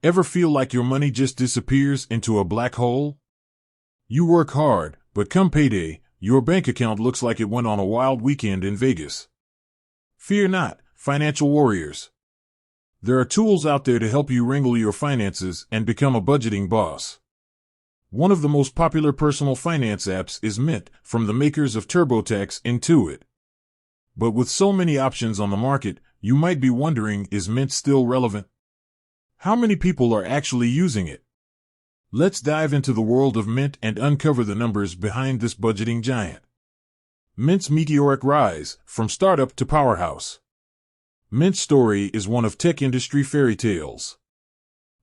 Ever feel like your money just disappears into a black hole? You work hard, but come payday, your bank account looks like it went on a wild weekend in Vegas. Fear not, financial warriors. There are tools out there to help you wrangle your finances and become a budgeting boss. One of the most popular personal finance apps is Mint, from the makers of TurboTax Intuit. But with so many options on the market, you might be wondering, is Mint still relevant? How many people are actually using it? Let's dive into the world of Mint and uncover the numbers behind this budgeting giant. Mint's meteoric rise, from startup to powerhouse. Mint's story is one of tech industry fairy tales.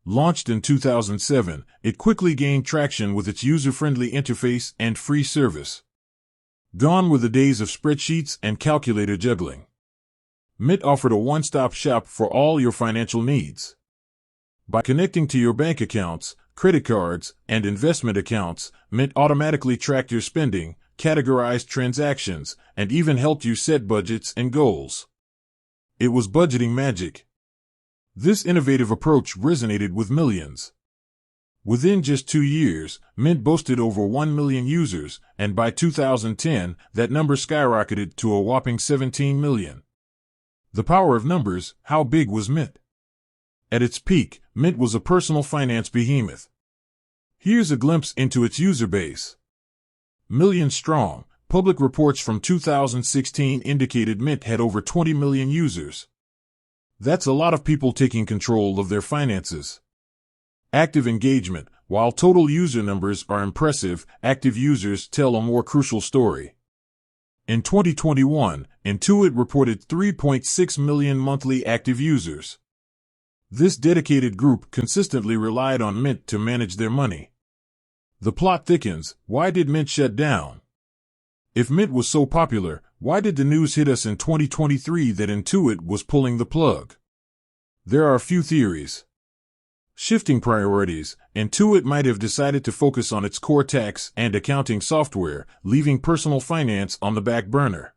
Launched in 2007, it quickly gained traction with its user-friendly interface and free service. Gone were the days of spreadsheets and calculator juggling. Mint offered a one-stop shop for all your financial needs. By connecting to your bank accounts, credit cards, and investment accounts, Mint automatically tracked your spending, categorized transactions, and even helped you set budgets and goals. It was budgeting magic. This innovative approach resonated with millions. Within just 2 years, Mint boasted over 1 million users, and by 2010, that number skyrocketed to a whopping 17 million. The power of numbers. How big was Mint? At its peak, Mint was a personal finance behemoth. Here's a glimpse into its user base. Millions strong, public reports from 2016 indicated Mint had over 20 million users. That's a lot of people taking control of their finances. Active engagement. While total user numbers are impressive, active users tell a more crucial story. In 2021, Intuit reported 3.6 million monthly active users. This dedicated group consistently relied on Mint to manage their money. The plot thickens. Why did Mint shut down? If Mint was so popular, why did the news hit us in 2023 that Intuit was pulling the plug? There are a few theories. Shifting priorities. Intuit might have decided to focus on its core tax and accounting software, leaving personal finance on the back burner.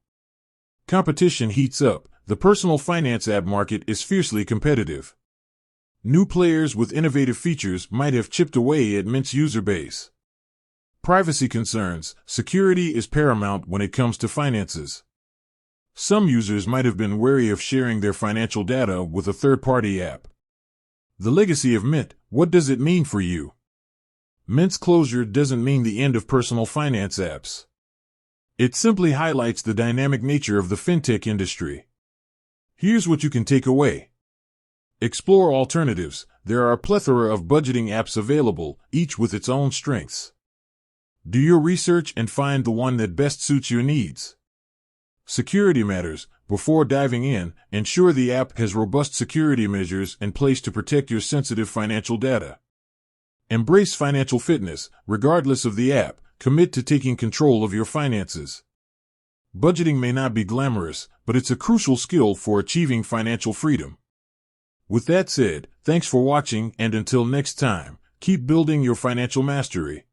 Competition heats up. The personal finance app market is fiercely competitive. New players with innovative features might have chipped away at Mint's user base. Privacy concerns. Security is paramount when it comes to finances. Some users might have been wary of sharing their financial data with a third-party app. The legacy of Mint. What does it mean for you? Mint's closure doesn't mean the end of personal finance apps. It simply highlights the dynamic nature of the fintech industry. Here's what you can take away. Explore alternatives. There are a plethora of budgeting apps available, each with its own strengths. Do your research and find the one that best suits your needs. Security matters. Before diving in, ensure the app has robust security measures in place to protect your sensitive financial data. Embrace financial fitness. Regardless of the app, commit to taking control of your finances. Budgeting may not be glamorous, but it's a crucial skill for achieving financial freedom. With that said, thanks for watching, and until next time, keep building your financial mastery.